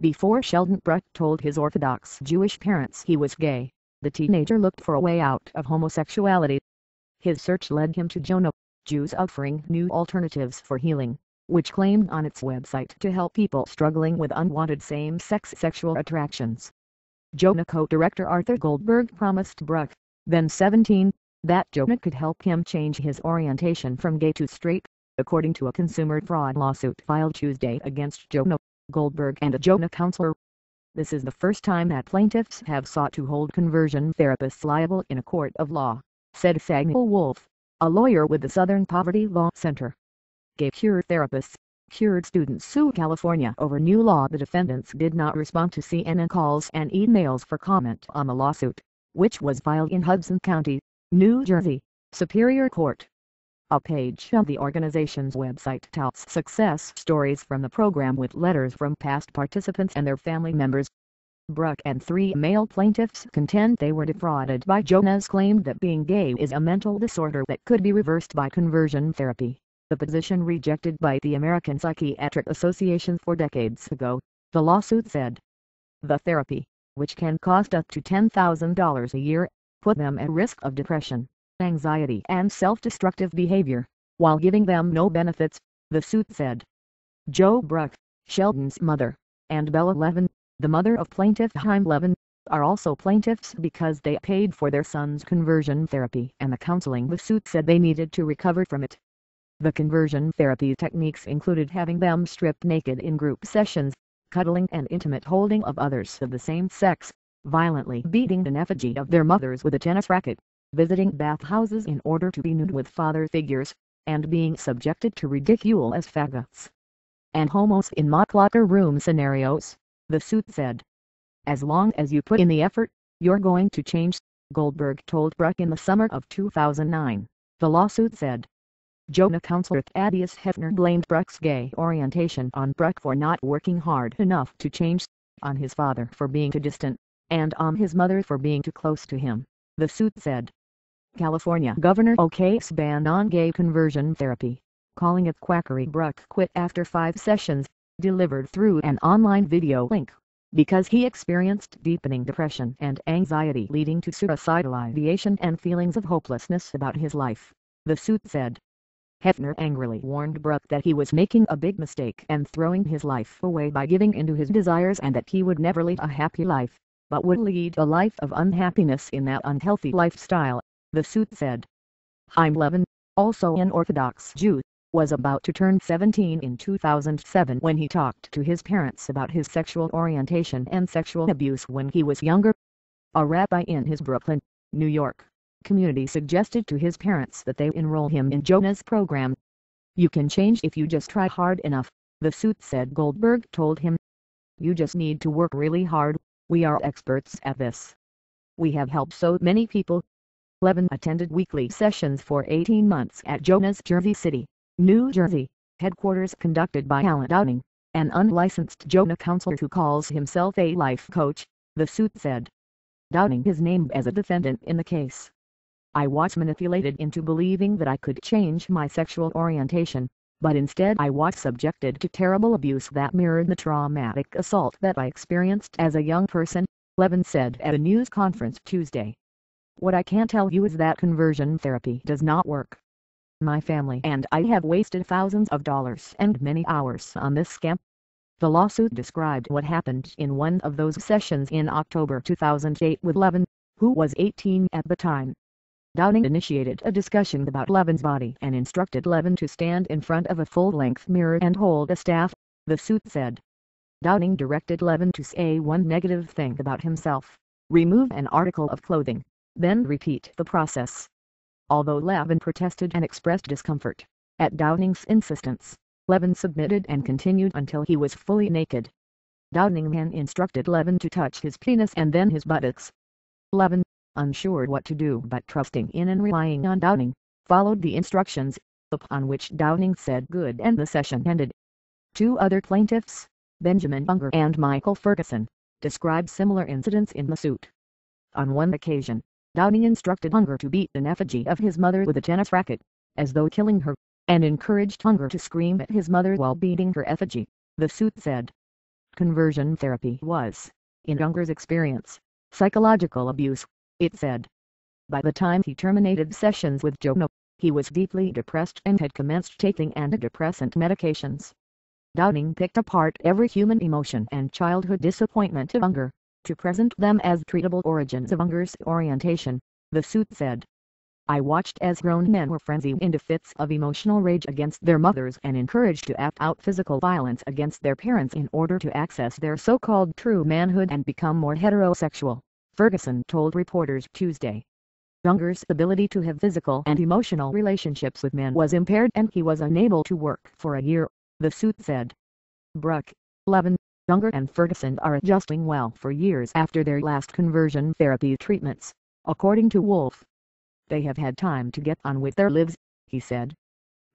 Before Sheldon Bruck told his Orthodox Jewish parents he was gay, the teenager looked for a way out of homosexuality. His search led him to Jonah, Jews Offering New Alternatives for Healing, which claimed on its website to help people struggling with unwanted same-sex sexual attractions. Jonah co-director Arthur Goldberg promised Bruck, then 17, that Jonah could help him change his orientation from gay to straight, according to a consumer fraud lawsuit filed Tuesday against Jonah, Goldberg and a Jonah counselor. This is the first time that plaintiffs have sought to hold conversion therapists liable in a court of law, said Samuel Wolf, a lawyer with the Southern Poverty Law Center. Gay cure therapists, cured students sue California over new law. The defendants did not respond to CNN calls and emails for comment on the lawsuit, which was filed in Hudson County, New Jersey, Superior Court. A page on the organization's website touts success stories from the program with letters from past participants and their family members. Bruck and 3 male plaintiffs contend they were defrauded by Jonah's claim that being gay is a mental disorder that could be reversed by conversion therapy, the position rejected by the American Psychiatric Association 4 decades ago, the lawsuit said. The therapy, which can cost up to $10,000 a year, put them at risk of depression, anxiety and self-destructive behavior, while giving them no benefits, the suit said. Jo Bruck, Sheldon's mother, and Bella Levin, the mother of plaintiff Chaim Levin, are also plaintiffs because they paid for their son's conversion therapy and the counseling the suit said they needed to recover from it. The conversion therapy techniques included having them strip naked in group sessions, cuddling and intimate holding of others of the same sex, violently beating an effigy of their mothers with a tennis racket, visiting bathhouses in order to be nude with father figures, and being subjected to ridicule as faggots and homos in mock locker room scenarios, the suit said. As long as you put in the effort, you're going to change, Goldberg told Bruck in the summer of 2009, the lawsuit said. Jonah counselor Thaddeus Hefner blamed Bruck's gay orientation on Bruck for not working hard enough to change, on his father for being too distant, and on his mother for being too close to him, the suit said. California Governor O'Keefe's ban on gay conversion therapy, calling it quackery. Bruck quit after 5 sessions, delivered through an online video link, because he experienced deepening depression and anxiety leading to suicidal ideation and feelings of hopelessness about his life, the suit said. Hefner angrily warned Bruck that he was making a big mistake and throwing his life away by giving into his desires and that he would never lead a happy life, but would lead a life of unhappiness in that unhealthy lifestyle, the suit said. Chaim Levin, also an Orthodox Jew, was about to turn 17 in 2007 when he talked to his parents about his sexual orientation and sexual abuse when he was younger. A rabbi in his Brooklyn, New York, community suggested to his parents that they enroll him in Jonah's program. You can change if you just try hard enough, the suit said. Goldberg told him. You just need to work really hard, we are experts at this. We have helped so many people. Levin attended weekly sessions for 18 months at Jonah's Jersey City, New Jersey, headquarters conducted by Alan Downing, an unlicensed Jonah counselor who calls himself a life coach, the suit said. Downing is named as a defendant in the case. I was manipulated into believing that I could change my sexual orientation, but instead I was subjected to terrible abuse that mirrored the traumatic assault that I experienced as a young person, Levin said at a news conference Tuesday. What I can tell you is that conversion therapy does not work. My family and I have wasted thousands of dollars and many hours on this scam. The lawsuit described what happened in one of those sessions in October 2008 with Levin, who was 18 at the time. Downing initiated a discussion about Levin's body and instructed Levin to stand in front of a full-length mirror and hold a staff, the suit said. Downing directed Levin to say one negative thing about himself, remove an article of clothing, then repeat the process. Although Levin protested and expressed discomfort, at Downing's insistence, Levin submitted and continued until he was fully naked. Downing then instructed Levin to touch his penis and then his buttocks. Levin, unsure what to do but trusting in and relying on Downing, followed the instructions, upon which Downing said good and the session ended. 2 other plaintiffs, Benjamin Unger and Michael Ferguson, described similar incidents in the suit. On one occasion, Downing instructed Unger to beat an effigy of his mother with a tennis racket, as though killing her, and encouraged Unger to scream at his mother while beating her effigy, the suit said. conversion therapy was, in Unger's experience, psychological abuse, it said. By the time he terminated sessions with Jono, he was deeply depressed and had commenced taking antidepressant medications. Downing picked apart every human emotion and childhood disappointment of Unger, to present them as treatable origins of Unger's orientation, the suit said. I watched as grown men were frenzied into fits of emotional rage against their mothers and encouraged to act out physical violence against their parents in order to access their so-called true manhood and become more heterosexual, Ferguson told reporters Tuesday. Unger's ability to have physical and emotional relationships with men was impaired and he was unable to work for a year, the suit said. Bruck, Levin, Unger and Ferguson are adjusting well for years after their last conversion therapy treatments, according to Wolff. They have had time to get on with their lives, he said.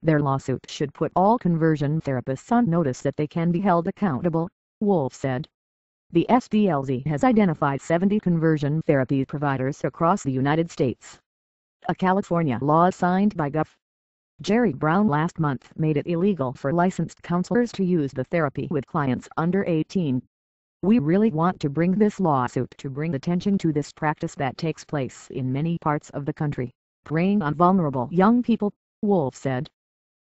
Their lawsuit should put all conversion therapists on notice that they can be held accountable, Wolff said. The SDLZ has identified 70 conversion therapy providers across the United States. A California law signed by Gov. Jerry Brown last month made it illegal for licensed counselors to use the therapy with clients under 18. We really want to bring this lawsuit to bring attention to this practice that takes place in many parts of the country, preying on vulnerable young people, Wolff said.